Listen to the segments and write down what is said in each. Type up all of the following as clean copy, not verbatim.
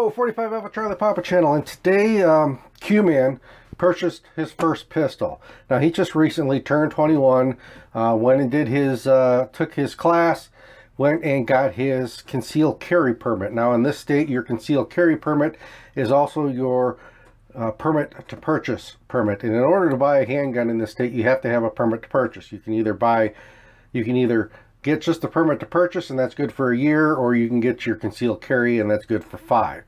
Hello, 45 Alpha Charlie Papa channel, and today Q-Man purchased his first pistol. Now he just recently turned 21, went and did his, took his class, went and got his concealed carry permit. Now in this state, your concealed carry permit is also your permit to purchase permit. And in order to buy a handgun in this state, you have to have a permit to purchase. You can either get just the permit to purchase, and that's good for a year, or you can get your concealed carry, and that's good for 5.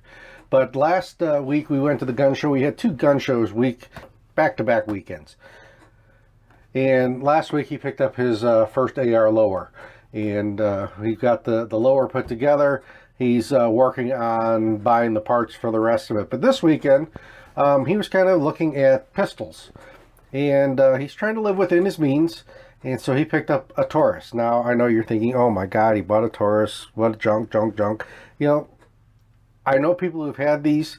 But last week we went to the gun show. We had 2 gun shows back-to-back weekends. And last week he picked up his first AR lower, and he got the lower put together. He's working on buying the parts for the rest of it. But this weekend he was kind of looking at pistols, and he's trying to live within his means. And so he picked up a Taurus. Now, I know you're thinking, oh my God, he bought a Taurus. What junk. You know, I know people who've had these,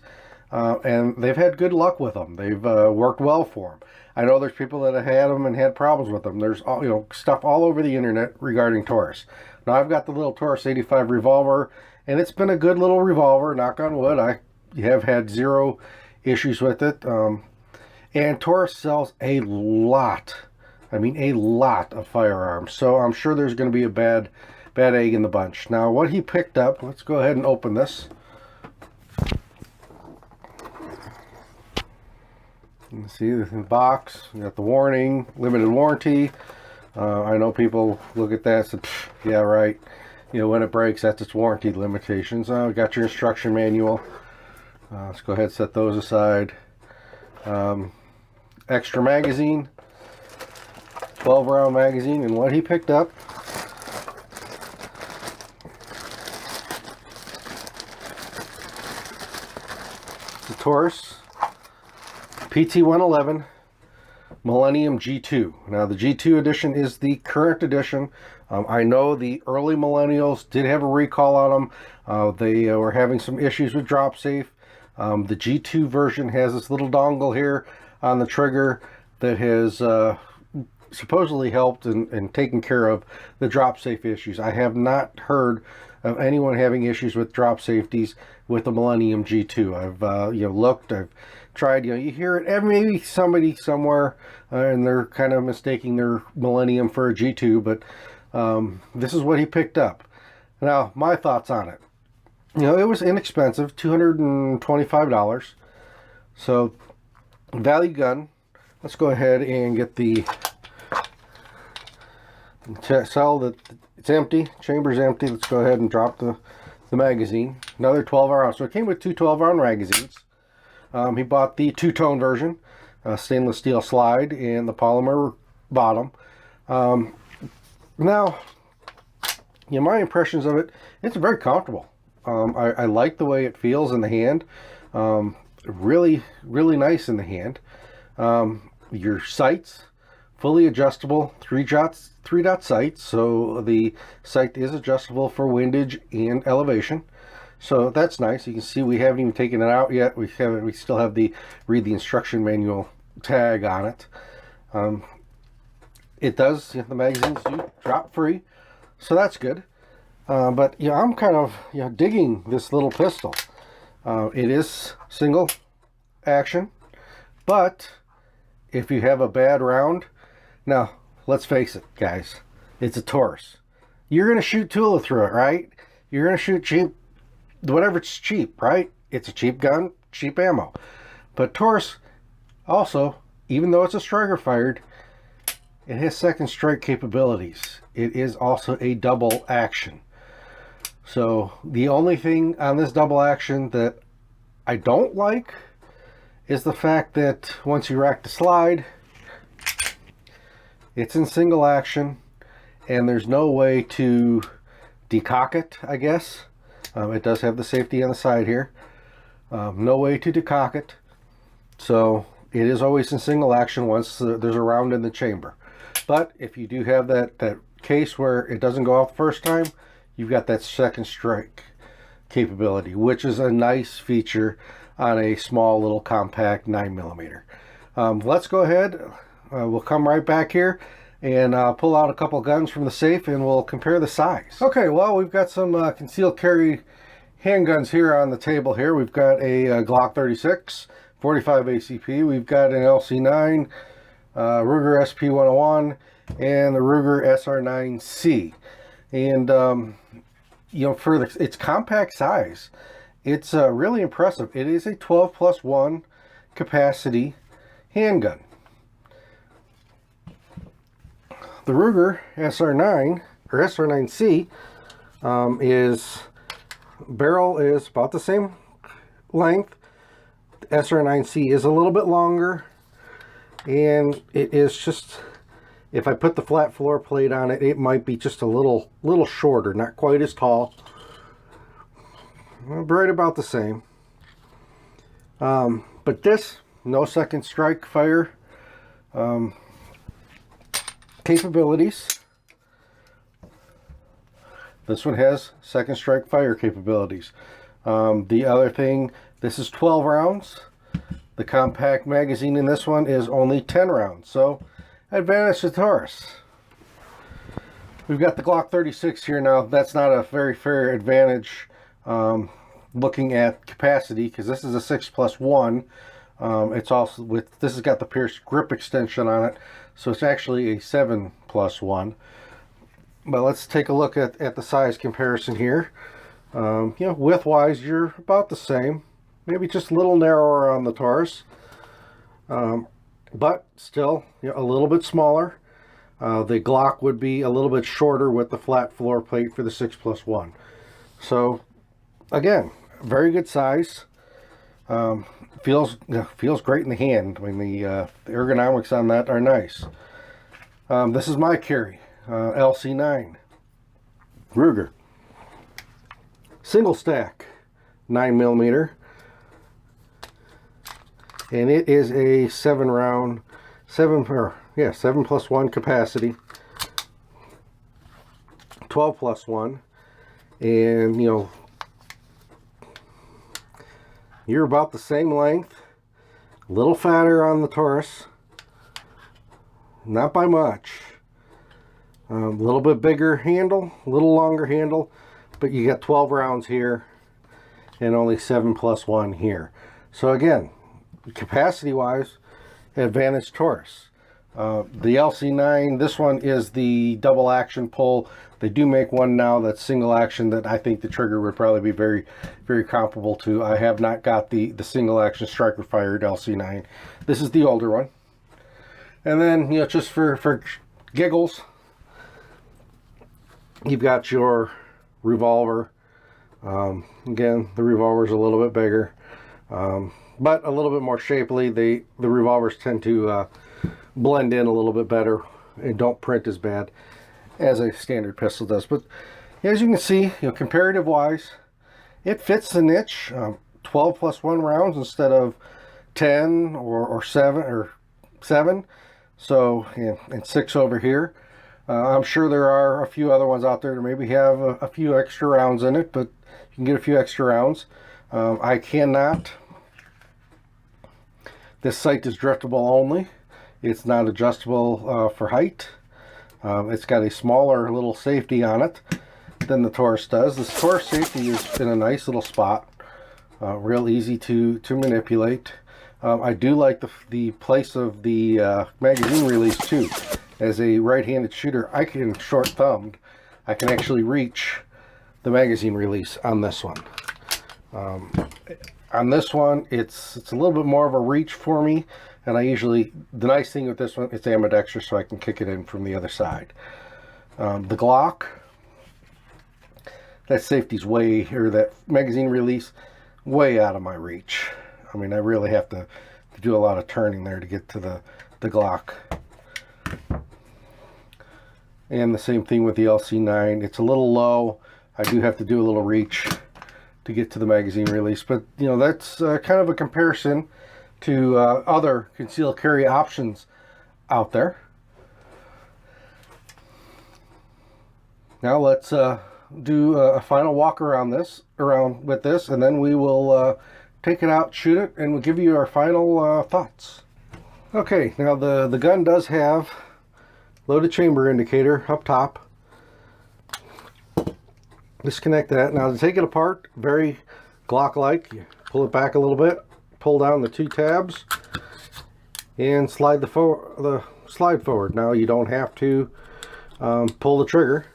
and they've had good luck with them. They've worked well for them. I know there's people that have had them and had problems with them. There's stuff all over the internet regarding Taurus. Now, I've got the little Taurus 85 revolver, and it's been a good little revolver, knock on wood. I have had 0 issues with it. And Taurus sells a lot. I mean, a lot of firearms. So I'm sure there's going to be a bad egg in the bunch. Now, what he picked up, let's go ahead and open this. You can see the box. You got the warning, limited warranty. I know people look at that and say, yeah, right. You know, when it breaks, that's its warranty limitations. We got your instruction manual. Let's go ahead and set those aside. Extra magazine. 12-round magazine, and what he picked up the Taurus PT111 Millennium G2. Now the G2 edition is the current edition. I know the early Millennials did have a recall on them. They were having some issues with drop safe. The G2 version has this little dongle here on the trigger that has supposedly helped and taken care of the drop safe issues. I have not heard of anyone having issues with drop safeties with the Millennium G2. I've looked, I've tried. You hear it, maybe somebody somewhere, and they're kind of mistaking their Millennium for a G2. But this is what he picked up. Now, my thoughts on it. It was inexpensive, $225. So, value gun. Let's go ahead and get the cell that it's empty, chamber's empty. Let's go ahead and drop the magazine. Another 12-round. So it came with 2 12-round magazines. He bought the 2-tone version, stainless steel slide and the polymer bottom. Now, my impressions of it, it's very comfortable. I like the way it feels in the hand. Really, really nice in the hand. Your sights, fully adjustable 3-dot sights, so the sight is adjustable for windage and elevation. So that's nice. You can see we haven't even taken it out yet. We still have the read the instruction manual tag on it. It does, the magazines do drop free, so that's good. But I'm kind of digging this little pistol. It is single action, but if you have a bad round, now let's face it, guys, it's a Taurus. You're going to shoot Tula through it, right? You're going to shoot cheap, whatever, it's cheap, right? It's a cheap gun, cheap ammo. But Taurus also, even though it's a striker fired, it has second strike capabilities. It is also a double action. So the only thing on this double action that I don't like is the fact that once you rack the slide, it's in single action, and there's no way to decock it, I guess. It does have the safety on the side here. No way to decock it. So it is always in single action once there's a round in the chamber. But if you do have that case where it doesn't go off the first time, you've got that second strike capability, which is a nice feature on a small little compact 9mm. Let's go ahead. We'll come right back here and pull out a couple guns from the safe, and we'll compare the size. Okay, well, we've got some concealed carry handguns here on the table here. We've got a Glock 36, 45 ACP. We've got an LC9, Ruger SP101, and the Ruger SR9C. And you know, for its compact size, it's really impressive. It is a 12+1 capacity handgun. The Ruger SR9 or SR9C barrel is about the same length. The SR9C is a little bit longer, and it is just, if I put the flat floor plate on it, it might be just a little shorter, not quite as tall. Right about the same. But this, no second strike fire capabilities. This one has second strike fire capabilities. The other thing, this is 12 rounds. The compact magazine in this one is only 10 rounds. So, advantage to Taurus. We've got the Glock 36 here now. That's not a very fair advantage looking at capacity, because this is a 6+1. It's also this has got the pierced grip extension on it, so it's actually a 7+1. But let's take a look at the size comparison here. You know, width-wise, you're about the same. Maybe just a little narrower on the Taurus, but still, you know, a little bit smaller. The Glock would be a little bit shorter with the flat floor plate for the 6+1. So, again, very good size. Feels great in the hand. I mean, the ergonomics on that are nice. This is my carry, LC9 Ruger, single stack, 9mm, and it is a 7+1 capacity, 12+1, and you know, you're about the same length, a little fatter on the Taurus, not by much. A little bit bigger handle, a little longer handle, but you got 12 rounds here and only 7+1 here. So again, capacity wise, advantage Taurus. The LC9, this one is the double action pull. They do make one now that's single action that I think the trigger would probably be very, very comparable to. I have not got the single action striker fired LC9. This is the older one. And then, you know, just for giggles, you've got your revolver. Again, the revolver's a little bit bigger, but a little bit more shapely. The revolvers tend to blend in a little bit better and don't print as bad as a standard pistol does. But as you can see, you know, comparative wise, it fits the niche. 12+1 rounds instead of 10 or 7. So, and 6 over here. I'm sure there are a few other ones out there that maybe have a few extra rounds in it, but you can get a few extra rounds. I cannot. This sight is driftable only. It's not adjustable for height. It's got a smaller little safety on it than the Taurus does. This Taurus safety is in a nice little spot. Real easy to manipulate. I do like the place of the magazine release too. As a right-handed shooter, I can short-thumbed. I can actually reach the magazine release on this one. On this one, it's a little bit more of a reach for me, and the nice thing with this one, it's ambidextrous, so I can kick it in from the other side. The Glock, that safety's that magazine release, way out of my reach. I mean, I really have to do a lot of turning there to get to the Glock. And the same thing with the LC9. It's a little low. I do have to do a little reach to get to the magazine release. But, you know, that's kind of a comparison to other concealed carry options out there. Now let's do a final walk around with this, and then we will take it out, shoot it, and we'll give you our final thoughts. Okay, now the gun does have loaded chamber indicator up top. disconnect that. Now to take it apart, very Glock-like, you pull it back a little bit, pull down the two tabs, and slide the slide forward. Now you don't have to pull the trigger,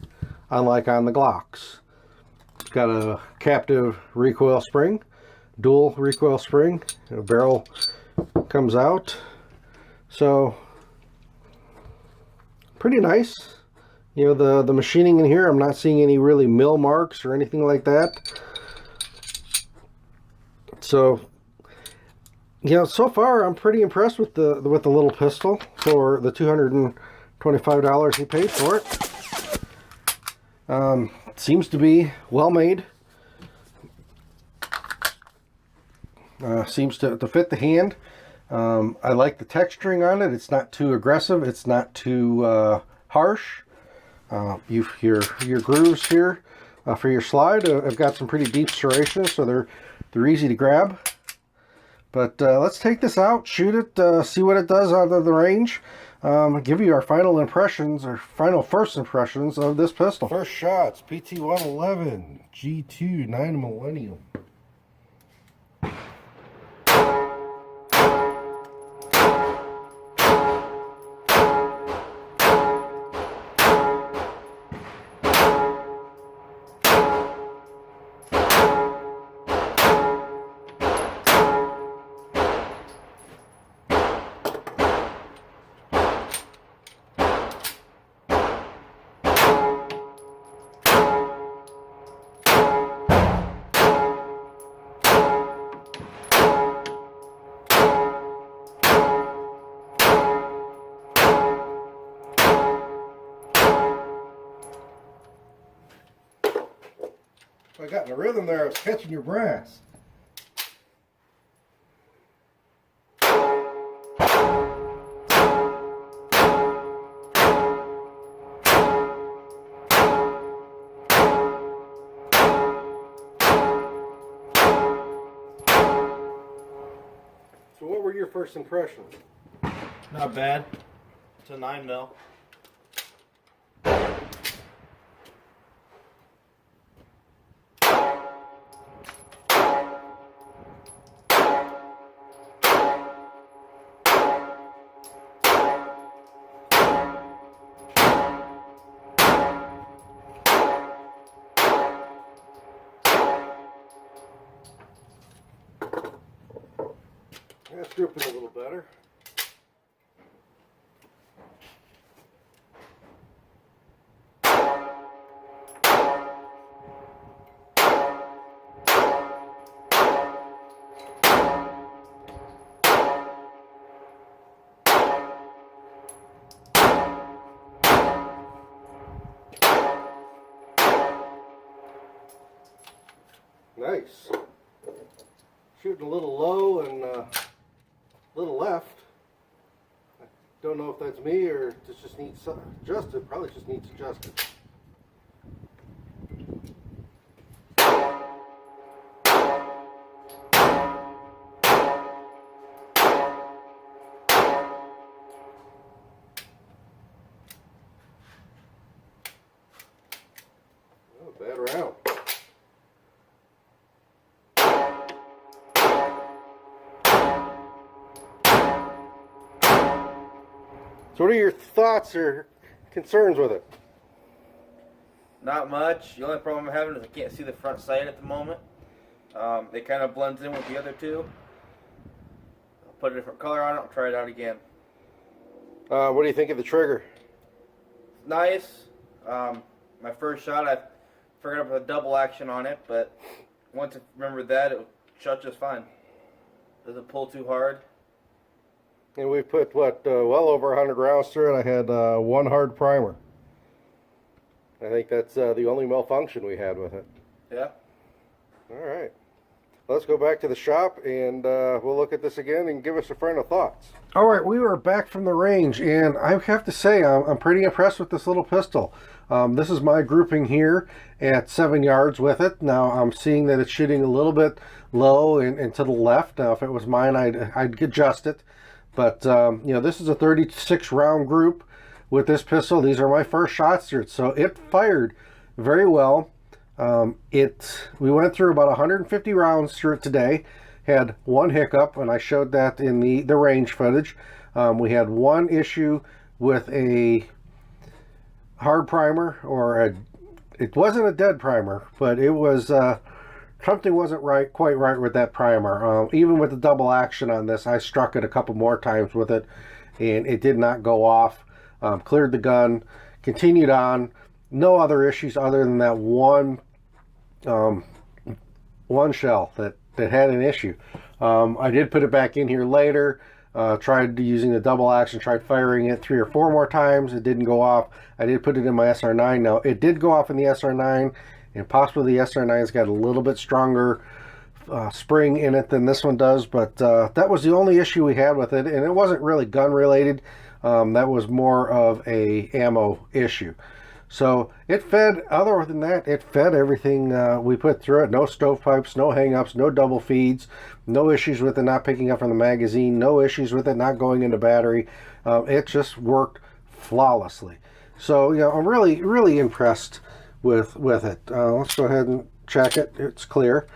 unlike on the Glocks. It's got a captive recoil spring, dual recoil spring. The barrel comes out, so pretty nice. You know, the machining in here, I'm not seeing any really mill marks or anything like that. So, you know, so far I'm pretty impressed with the little pistol for the $225 he paid for it. Seems to be well made. Seems to fit the hand. I like the texturing on it. It's not too aggressive. It's not too harsh. Your grooves here for your slide have got some pretty deep serrations, so they're easy to grab. But let's take this out, shoot it, see what it does out of the range. Give you our final impressions, or final first impressions of this pistol. First shots, PT111 G2 9 Millennium. I got in the rhythm there, I was catching your brass. So what were your first impressions? Not bad. It's a 9mm. That's drooping a little better. Nice. Shooting a little low and little left. I don't know if that's me or this just needs adjusted. Probably just needs adjusted. Oh, bad round. So what are your thoughts or concerns with it? Not much. The only problem I'm having is I can't see the front sight at the moment. It kind of blends in with the other two. I'll put a different color on it. I'll try it out again. What do you think of the trigger? Nice. My first shot, I figured out with a double action on it, but once I remembered that, it shot just fine. Doesn't pull too hard. And we put, what, well over 100 rounds through it. I had one hard primer. I think that's the only malfunction we had with it. Yeah. All right. Let's go back to the shop and we'll look at this again and give us a final thoughts. All right, we are back from the range, and I have to say I'm pretty impressed with this little pistol. This is my grouping here at 7 yards with it. Now I'm seeing that it's shooting a little bit low and to the left. Now if it was mine, I'd adjust it. But, you know, this is a 36 round group with this pistol. These are my first shots through it. So it fired very well. We went through about 150 rounds through it today. Had one hiccup, and I showed that in the range footage. We had one issue with a hard primer, or it wasn't a dead primer, but it was something wasn't quite right with that primer. Even with the double action on this, I struck it a couple more times with it, and it did not go off. Cleared the gun, continued on. No other issues other than that one shell that had an issue. I did put it back in here later. Tried using the double action, tried firing it 3 or 4 more times. It didn't go off. I did put it in my SR9. Now, it did go off in the SR9, and possibly the SR9's got a little bit stronger spring in it than this one does, but that was the only issue we had with it, and it wasn't really gun related. That was more of a ammo issue. So it fed, other than that, it fed everything we put through it. No stovepipes, no hang-ups, no double feeds, no issues with it not picking up from the magazine, no issues with it not going into battery. It just worked flawlessly. So, you know, I'm really, really impressed with it. Let's go ahead and check it. It's clear.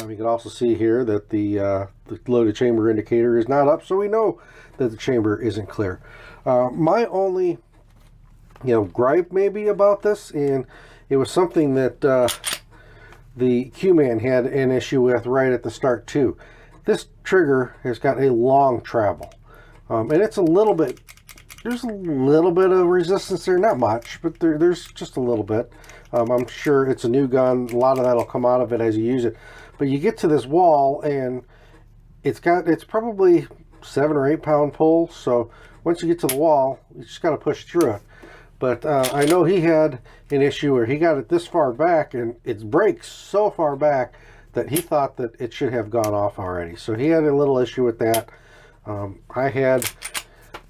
You can also see here that the loaded chamber indicator is not up, so we know that the chamber isn't clear. My only gripe maybe about this, and it was something that the Q-Man had an issue with right at the start too. This trigger has got a long travel, and it's a little bit, there's a little bit of resistance there, not much, but there's just a little bit. I'm sure it's a new gun, a lot of that will come out of it as you use it, but you get to this wall and it's probably 7 or 8 pound pull, so once you get to the wall, you just got to push through it. But I know he had an issue where he got it this far back, and it breaks so far back that he thought that it should have gone off already. So he had a little issue with that. I had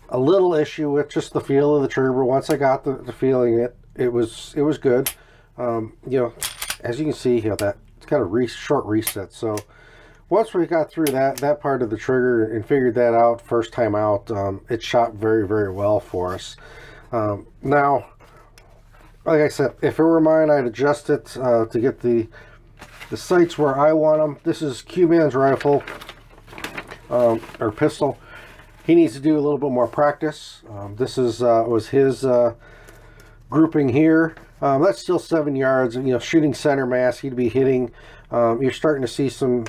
a little issue with just the feel of the trigger. Once I got the feeling, it was good. As you can see here, that it's got a short reset. So once we got through that part of the trigger and figured that out first time out, it shot very, very well for us. Now, like I said, if it were mine, I'd adjust it to get the sights where I want them. This is Q-Man's rifle, or pistol. He needs to do a little bit more practice. This was his grouping here. That's still 7 yards. Shooting center mass, he'd be hitting. You're starting to see some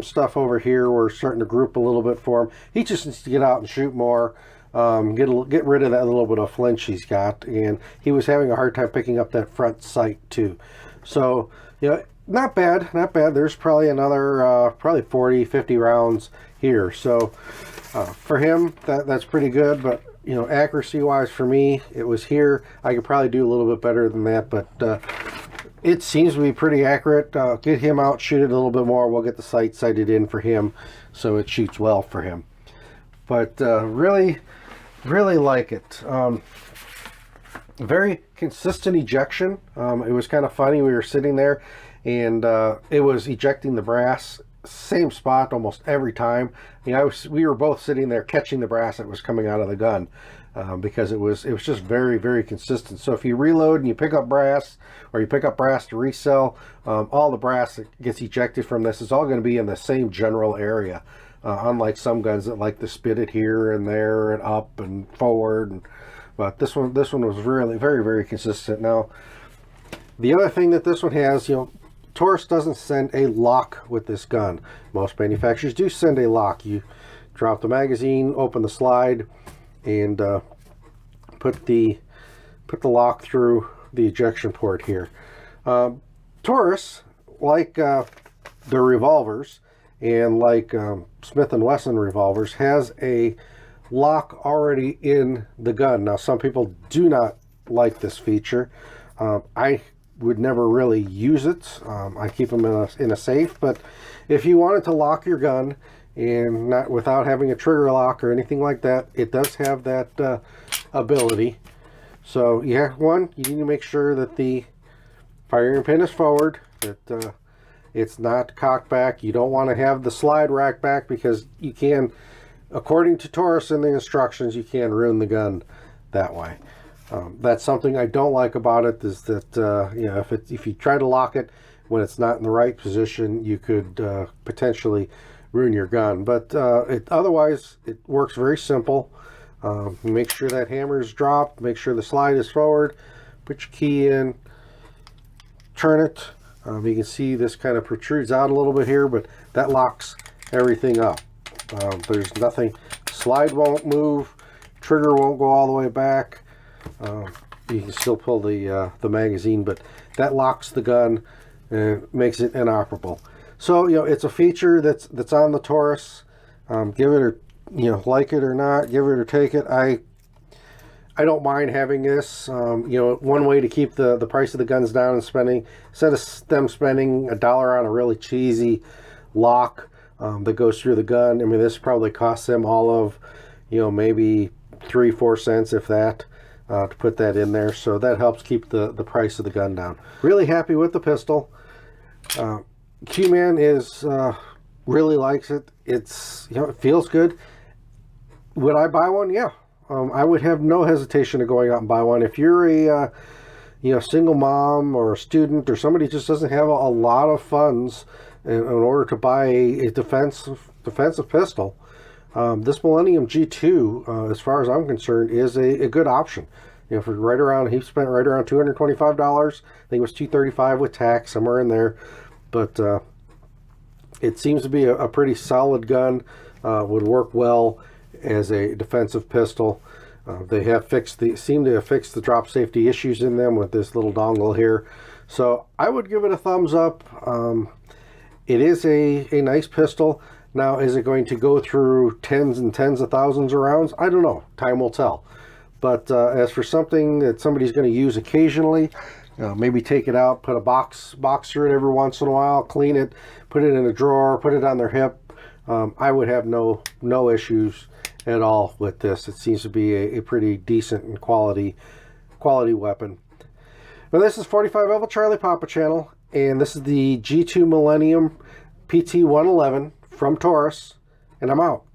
stuff over here. We're starting to group a little bit for him. He just needs to get out and shoot more. Get rid of that little bit of flinch he's got, and he was having a hard time picking up that front sight too. So not bad. There's probably another probably 40-50 rounds here, so for him that's pretty good. But accuracy wise, for me, it was here. I could probably do a little bit better than that, but it seems to be pretty accurate. Get him out, shoot it a little bit more. We'll get the sight sighted in for him so it shoots well for him. But really like it. Very consistent ejection. It was kind of funny. We were sitting there and it was ejecting the brass same spot almost every time. We were both sitting there catching the brass that was coming out of the gun, because it was just very, very consistent. So if you reload and you pick up brass, or you pick up brass to resell, all the brass that gets ejected from this is all going to be in the same general area. Unlike some guns that like to spit it here and there and up and forward, but this one was really very, very consistent. Now, the other thing that this one has, Taurus doesn't send a lock with this gun. Most manufacturers do send a lock. You drop the magazine, open the slide, and put the lock through the ejection port here. Taurus, like the revolvers, and like Smith & Wesson revolvers, has a lock already in the gun. Now, some people do not like this feature. I would never really use it. I keep them in a safe, but if you wanted to lock your gun and not without having a trigger lock or anything like that, it does have that ability. So yeah, you need to make sure that the firing pin is forward, that it's not cocked back. You don't want to have the slide rack back, because you can, according to Taurus and the instructions, you can ruin the gun that way. That's something I don't like about it, is that you know, if you try to lock it when it's not in the right position, you could potentially ruin your gun. But otherwise, it works very simple. Make sure that hammer is dropped, make sure the slide is forward, put your key in, turn it. You can see this kind of protrudes out a little bit here, but that locks everything up. There's nothing, slide won't move, trigger won't go all the way back. You can still pull the magazine, but that locks the gun and makes it inoperable. So, you know, it's a feature that's on the Taurus. Give it, or you know, like it or not, give it or take it. I don't mind having this. You know, one way to keep the price of the guns down and spending, instead of them spending $1 on a really cheesy lock that goes through the gun, I mean, this probably costs them all of, you know, maybe 3-4 cents, if that, to put that in there. So that helps keep the price of the gun down. Really happy with the pistol. Q-Man is really likes it. It's, you know, it feels good. Would I buy one? Yeah. I would have no hesitation of going out and buy one. If you're a you know, single mom or a student, or somebody who just doesn't have a lot of funds in order to buy a defensive pistol, this Millennium G2, as far as I'm concerned, is a good option. You know, for right around, he spent right around $225. I think it was $235 with tax, somewhere in there. But it seems to be a pretty solid gun. Would work well as a defensive pistol. They have seem to have fixed the drop safety issues in them with this little dongle here. So I would give it a thumbs up. It is a nice pistol. Now, is it going to go through tens and tens of thousands of rounds? I don't know. Time will tell. But as for something that somebody's going to use occasionally, maybe take it out, put a box through it every once in a while, clean it, put it in a drawer, put it on their hip, I would have no issues at all with this. It seems to be a pretty decent and quality weapon. Well, this is 45 Alpha Charlie Papa channel, and this is the G2 Millennium PT111 from Taurus, and I'm out.